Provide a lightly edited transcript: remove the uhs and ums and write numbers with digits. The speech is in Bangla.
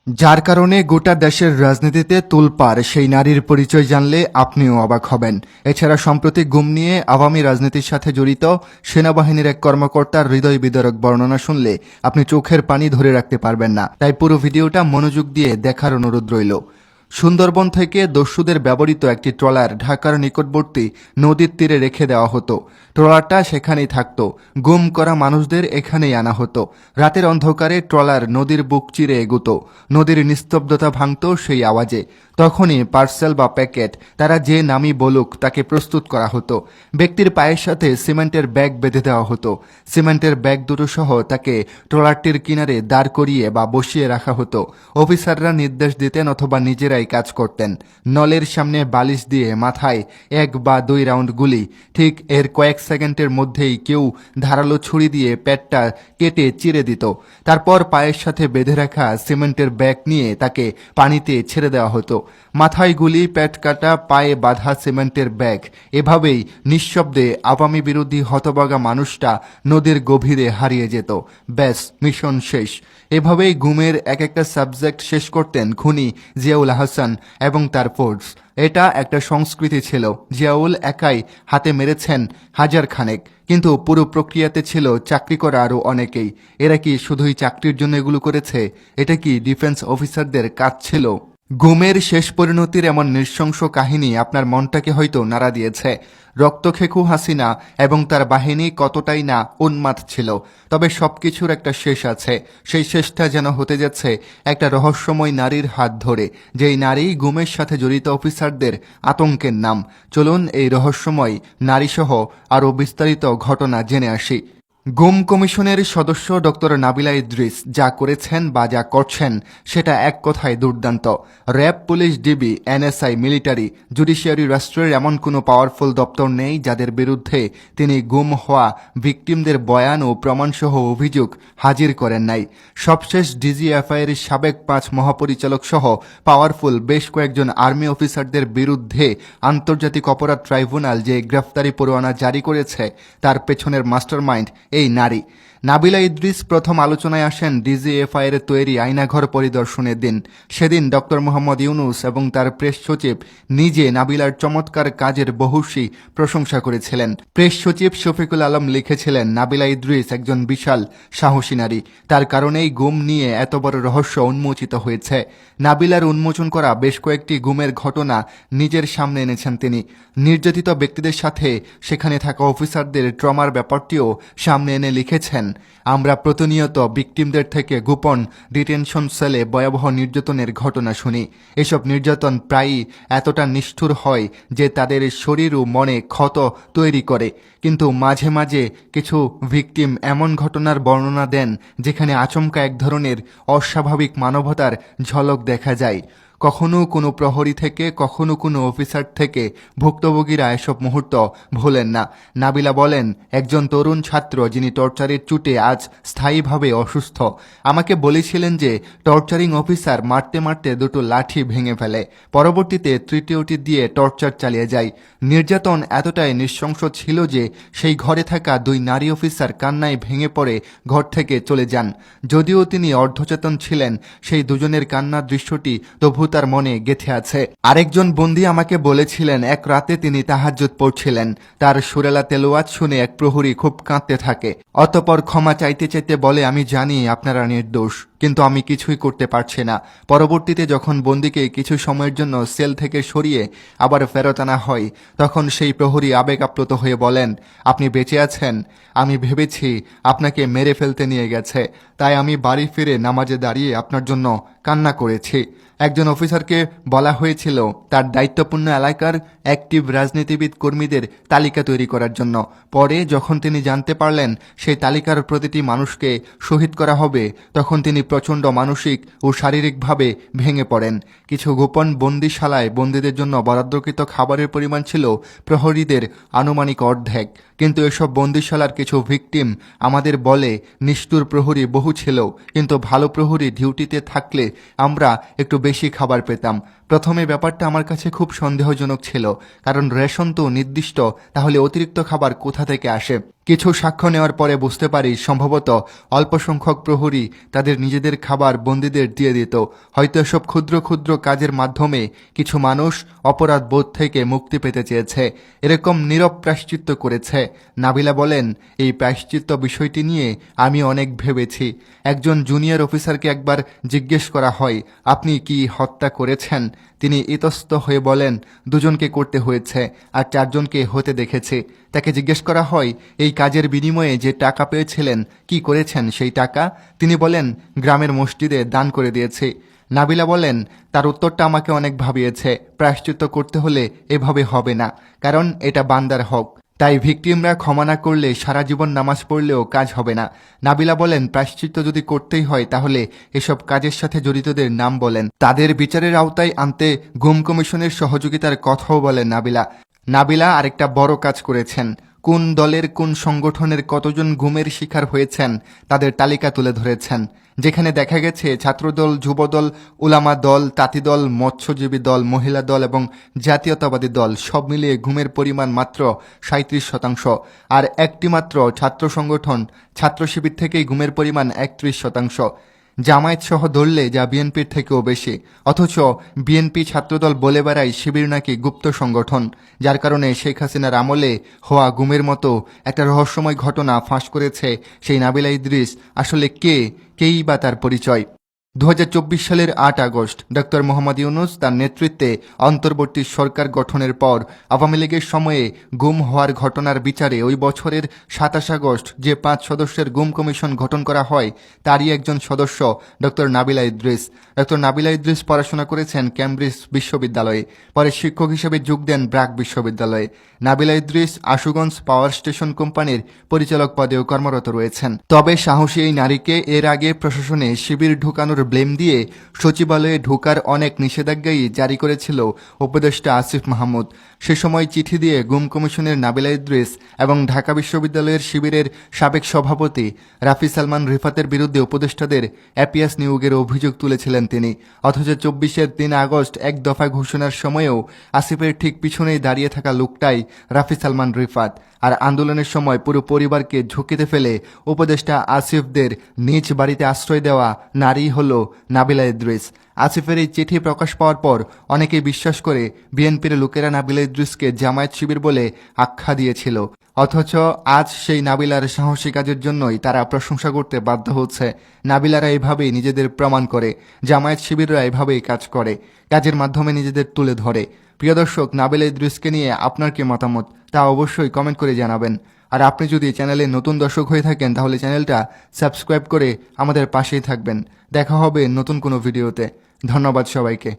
যার কারণে গোটা দেশের রাজনীতিতে তোলপাড় সেই নারীর পরিচয় জানলে আপনিও অবাক হবেন। এছাড়া সম্প্রতি গুম নিয়ে আওয়ামী রাজনীতির সাথে জড়িত সেনাবাহিনীর এক কর্মকর্তার হৃদয় বিদারক বর্ণনা শুনলে আপনি চোখের পানি ধরে রাখতে পারবেন না। তাই পুরো ভিডিওটা মনোযোগ দিয়ে দেখার অনুরোধ রইল। সুন্দরবন থেকে দস্যুদের ব্যবহৃত একটি ট্রলার ঢাকার নিকটবর্তী নদীর তীরে রেখে দেওয়া হতো। ট্রলারটা সেখানেই থাকত। গুম করা মানুষদের এখানেই আনা হতো। রাতের অন্ধকারে ট্রলার নদীর বুক চিরে এগুতো। নদীর নিস্তব্ধতা ভাঙত সেই আওয়াজে। তখনই পার্সেল বা প্যাকেট তারা যে নামই বলুক তাকে প্রস্তুত করা হতো। ব্যক্তির পায়ের সাথে সিমেন্টের ব্যাগ বেঁধে দেওয়া হতো। সিমেন্টের ব্যাগ দুটো সহ তাকে ট্রলারটির কিনারে দাঁড় করিয়ে বা বসিয়ে রাখা হতো। অফিসাররা নির্দেশ দিতেন অথবা নিজেরাই কাজ করতেন। নলের সামনে বালিশ দিয়ে মাথায় 1 বা 2 রাউন্ড গুলি। ঠিক এর কয়েক সেকেন্ডের মধ্যেই কেউ ধারালো ছুরি দিয়ে পেটটা কেটে চিরে দিত। তারপর পায়ের সাথে বেঁধে রাখা সিমেন্টের ব্যাগ নিয়ে তাকে পানিতে ছেড়ে দেওয়া হতো। মাথায় গুলি, পেট কাটা, পায়ে বাঁধা সিমেন্টের ব্যাগ। এভাবেই নিঃশব্দে আওয়ামী বিরোধী হতবাগা মানুষটা নদীর গভীরে হারিয়ে যেত। ব্যাস, মিশন শেষ। এভাবেই গুমের এক একটা সাবজেক্ট শেষ করতেন খুনি জিয়াউল আহসান এবং তার ফোর্স। এটা একটা সংস্কৃতি ছিল। জিয়াউল একাই হাতে মেরেছেন হাজার খানেক, কিন্তু পুরো প্রক্রিয়াতে ছিল চাকরি করা আরও অনেকেই। এরা কি শুধুই চাকরির জন্য এগুলো করেছে? এটা কি ডিফেন্স অফিসারদের কাজ ছিল? গুমের শেষ পরিণতির এমন নৃশংস কাহিনী আপনার মনটাকে হয়তো নাড়া দিয়েছে। রক্তখেকু হাসিনা এবং তার বাহিনী কতটাই না উন্মাদ ছিল। তবে সবকিছুর একটা শেষ আছে। সেই শেষটা যেন হতে যাচ্ছে একটা রহস্যময় নারীর হাত ধরে, যেই নারী গুমের সাথে জড়িত অফিসারদের আতঙ্কের নাম। চলুন এই রহস্যময় নারীসহ আরও বিস্তারিত ঘটনা জেনে আসি। গুম কমিশনের সদস্য ডক্টর নাবিলা ইদ্রিস যা করেছেন বা যা করছেন সেটা এক কথায় দুর্দান্ত। RAB, police, DB, NSI, military, judiciary, রাষ্ট্রের এমন কোনো পাওয়ারফুল দপ্তর নেই যাদের বিরুদ্ধে তিনি গুম হওয়া ভিকটিমদের বয়ান ও প্রমাণসহ অভিযোগ হাজির করেন নাই। সবশেষ ডিজিএফআইয়ের সাবেক 5 মহাপরিচালক সহ পাওয়ারফুল বেশ কয়েকজন আর্মি অফিসারদের বিরুদ্ধে আন্তর্জাতিক অপরাধ ট্রাইব্যুনাল যে গ্রেফতারি পরোয়ানা জারি করেছে তার পেছনের মাস্টারমাইন্ড এই নারী। নাবিলা ইদ্রিস প্রথম আলোচনায় আসেন ডিজিএফআইয়ের তৈরি আয়নাঘর পরিদর্শনের দিন। সেদিন ডক্টর মোহাম্মদ ইউনুস এবং তার প্রেস সচিব নিজে নাবিলার চমৎকার কাজের বহুসী প্রশংসা করেছিলেন। প্রেস সচিব শফিকুল আলম লিখেছিলেন, নাবিলা ইদ্রিস একজন বিশাল সাহসী নারী। তার কারণেই গুম নিয়ে এত বড় রহস্য উন্মোচিত হয়েছে। নাবিলার উন্মোচন করা বেশ কয়েকটি গুমের ঘটনা নিজের সামনে এনেছেন তিনি। নির্যাতিত ব্যক্তিদের সাথে সেখানে থাকা অফিসারদের ট্রমার ব্যাপারটিও সামনে এনে লিখেছেন, আমরা প্রতিনিয়ত ভিকটিমদের থেকে গোপন ডিটেনশন সেলে ভয়াবহ নির্যাতনের ঘটনা শুনি। এসব নির্যাতন প্রায়ই এতটা নিষ্ঠুর হয় যে তাদের শরীর ও মনে ক্ষত তৈরি করে। কিন্তু মাঝে মাঝে কিছু ভিকটিম এমন ঘটনার বর্ণনা দেন যেখানে আচমকা এক ধরনের অস্বাভাবিক মানবতার ঝলক দেখা যায়। কখনো কোনো প্রহরী থেকে, কখনো কোনো অফিসার থেকে ভুক্তভোগীরা এসব মুহূর্ত ভোলেন না। নাবিলা বলেন, একজন তরুণ ছাত্র যিনি টর্চারের চুটে আজ স্থায়ীভাবে অসুস্থ আমাকে বলেছিলেন যে টর্চারিং অফিসার মারতে মারতে দুটো লাঠি ভেঙে ফেলে, পরবর্তীতে তৃতীয়টি দিয়ে টর্চার চালিয়ে যায়। নির্যাতন এতটাই নৃশংস ছিল যে সেই ঘরে থাকা 2 নারী অফিসার কান্নায় ভেঙে পড়ে ঘর থেকে চলে যান। যদিও তিনি অর্ধচেতন ছিলেন, সেই দুজনের কান্নার দৃশ্যটি তবু তার মনে গেঁথে আছে। আরেকজন বন্দী আমাকে বলেছিলেন, এক রাতে তিনি তাহাজ্জুদ পড়ছিলেন। তার সুরেলা তেলাওয়াত শুনে এক প্রহরী খুব কাঁদতে থাকে। অতঃপর ক্ষমা চাইতে চাইতে বলে, আমি জানি আপনারা নির্দোষ, কিন্তু আমি কিছুই করতে পারছি না। পরবর্তীতে যখন বন্দীকে কিছু সময়ের জন্য সেল থেকে সরিয়ে আবার ফেরত আনা হয়, তখন সেই প্রহরী আবেগ আপ্লুত হয়ে বলেন, আপনি বেঁচে আছেন? আমি ভেবেছি আপনাকে মেরে ফেলতে নিয়ে গেছে, তাই আমি বাড়ি ফিরে নামাজে দাঁড়িয়ে আপনার জন্য কান্না করেছি। একজন অফিসারকে বলা হয়েছিল তার দায়িত্বপূর্ণ এলাকার অ্যাক্টিভ রাজনীতিবিদ কর্মীদের তালিকা তৈরি করার জন্য। পরে যখন তিনি জানতে পারলেন সেই তালিকার প্রতিটি মানুষকে শহীদ করা হবে, তখন তিনি প্রচণ্ড মানসিক ও শারীরিকভাবে ভেঙে পড়েন। কিছু গোপন বন্দিশালায় বন্দীদের জন্য বরাদ্দকৃত খাবারের পরিমাণ ছিল প্রহরীদের আনুমানিক অর্ধেক, কিন্তু এসব বন্দিশালার কিছু ভিকটিম আমাদের বলে নিষ্ঠুর প্রহরী বহু ছিল, কিন্তু ভালো প্রহরী ডিউটিতে থাকলে আমরা একটু বেশি খাবার পেতাম। প্রথমে ব্যাপারটা আমার কাছে খুব সন্দেহজনক ছিল, কারণ রেশন তো নির্দিষ্ট, তাহলে অতিরিক্ত খাবার কোথা থেকে আসে? কিছু সাক্ষ্য নেওয়ার পরে বুঝতে পারি সম্ভবত অল্প সংখ্যক প্রহরী তাদের নিজেদের খাবার বন্দীদের দিয়ে দিত। হয়তো এসব ক্ষুদ্র ক্ষুদ্র কাজের মাধ্যমে কিছু মানুষ অপরাধ বোধ থেকে মুক্তি পেতে চেয়েছে, এরকম নীরব প্রায়শ্চিত্ত করেছে। নাবিলা বলেন, এই প্রায়শ্চিত্ত বিষয়টি নিয়ে আমি অনেক ভেবেছি। একজন জুনিয়র অফিসারকে একবার জিজ্ঞেস করা হয়, আপনি কি হত্যা করেছেন? তিনি ইতস্ত হয়ে বলেন, দুজনকে করতে হয়েছে আর 4 জনকে হতে দেখেছি। তাকে জিজ্ঞেস করা হয়, এই কাজের বিনিময়ে যে টাকা পেয়েছিলেন কি করেছেন সেই টাকা? তিনি বলেন, গ্রামের মসজিদে দান করে দিয়েছি। নাবিলা বলেন, তার উত্তরটা আমাকে অনেক ভাবিয়েছে। প্রায়শ্চিত্ত করতে হলে এভাবে হবে না, কারণ এটা বান্দার হক। তাই ভিকটিমরা ক্ষমা না করলে সারা জীবন নামাজ পড়লেও কাজ হবে না। নাবিলা বলেন, প্রায়শ্চিত্ত যদি করতেই হয় তাহলে এসব কাজের সাথে জড়িতদের নাম বলেন, তাদের বিচারের আওতায় আনতে গুম কমিশনের সহযোগিতার কথাও বলেন নাবিলা আরেকটা বড় কাজ করেছেন। কোন দলের কোন সংগঠনের কতজন গুমের শিকার হয়েছেন তাদের তালিকা তুলে ধরেছেন, যেখানে দেখা গেছে ছাত্রদল, যুবদল, উলামা দল, তাঁতি দল, মৎস্যজীবী দল, মহিলা দল এবং জাতীয়তাবাদী দল সব মিলিয়ে গুমের পরিমাণ মাত্র 37%। আর একটি মাত্র ছাত্র সংগঠন ছাত্র শিবির থেকেই গুমের পরিমাণ 31%। জামায়াত সহ ধরলে যা বিএনপির থেকেও বেশি। অথচ বিএনপি ছাত্রদল বলে বেড়ায় শিবির নাকি গুপ্ত সংগঠন, যার কারণে শেখ হাসিনার আমলে হওয়া গুমের মতো একটা রহস্যময় ঘটনা ফাঁস করেছে সেই নাবিলা ইদ্রিস আসলে কেই বা তার পরিচয়। 2024 সালের 8 আগস্ট ডক্টর মোহাম্মদ ইউনূস তার নেতৃত্বে অন্তর্বর্তী সরকার গঠনের পর আওয়ামী লীগের সময়ে গুম হওয়ার ঘটনার বিচারে ওই বছরের 27 আগস্ট যে 5 সদস্যের গুম কমিশন গঠন করা হয় তারই একজন সদস্য ডক্টর নাবিলা ইদ্রিস। ডক্টর নাবিলা ইদ্রিস পড়াশোনা করেছেন ক্যামব্রিজ বিশ্ববিদ্যালয়ে, পরে শিক্ষক হিসেবে যোগ দেন ব্র্যাক বিশ্ববিদ্যালয়ে। নাবিলা ইদ্রিস আশুগঞ্জ পাওয়ার স্টেশন কোম্পানির পরিচালক পদেও কর্মরত রয়েছেন। তবে সাহসী এই নারীকে এর আগে প্রশাসনে শিবির ঢুকানোর ব্লেম দিয়ে সচিবালয়ে ঢোকার অনেক নিষেধাজ্ঞাই জারি করেছিল উপদেষ্টা আসিফ মাহমুদ। সে সময় চিঠি দিয়ে গুম কমিশনের নাবিলা ইদ্রিস এবং ঢাকা বিশ্ববিদ্যালয়ের শিবিরের সাবেক সভাপতি রাফি সালমান রিফাতের বিরুদ্ধে উপদেষ্টাদের অ্যাপিয়াস নিয়োগের অভিযোগ তুলেছিলেন তিনি। অথচ 24-এর 3 আগস্ট এক দফা ঘোষণার সময়েও আসিফের ঠিক পিছনেই দাঁড়িয়ে থাকা লোকটাই রাফি সালমান রিফাত। আর আন্দোলনের সময় পুরো পরিবারকে ঝুঁকিতে ফেলে উপদেষ্টা আসিফদের নিজ বাড়িতে আশ্রয় দেওয়া নারী হল নাবিলা ইদ্রিস। আসিফের এই চিঠি প্রকাশ পাওয়ার পর অনেকেই বিশ্বাস করে বিএনপির লোকেরা নাবিলা ইদ্রিসকে জামায়াত শিবির বলে আখ্যা দিয়েছিল। অথচ আজ সেই নাবিলার সাহসী কাজের জন্যই তারা প্রশংসা করতে বাধ্য হচ্ছে। নাবিলারা এভাবেই নিজেদের প্রমাণ করে, জামায়াত শিবিররা এভাবেই কাজ করে, কাজের মাধ্যমে নিজেদের তুলে ধরে। প্রিয় দর্শক, নাবিলা ইদ্রিসকে নিয়ে আপনার কি মতামত তা অবশ্যই কমেন্ট করে জানাবেন। আর আপনি যদি চ্যানেলে নতুন দর্শক হয়ে থাকেন তাহলে চ্যানেলটা সাবস্ক্রাইব করে আমাদের পাশেই থাকবেন। দেখা হবে নতুন কোনো ভিডিওতে। ধন্যবাদ সবাইকে।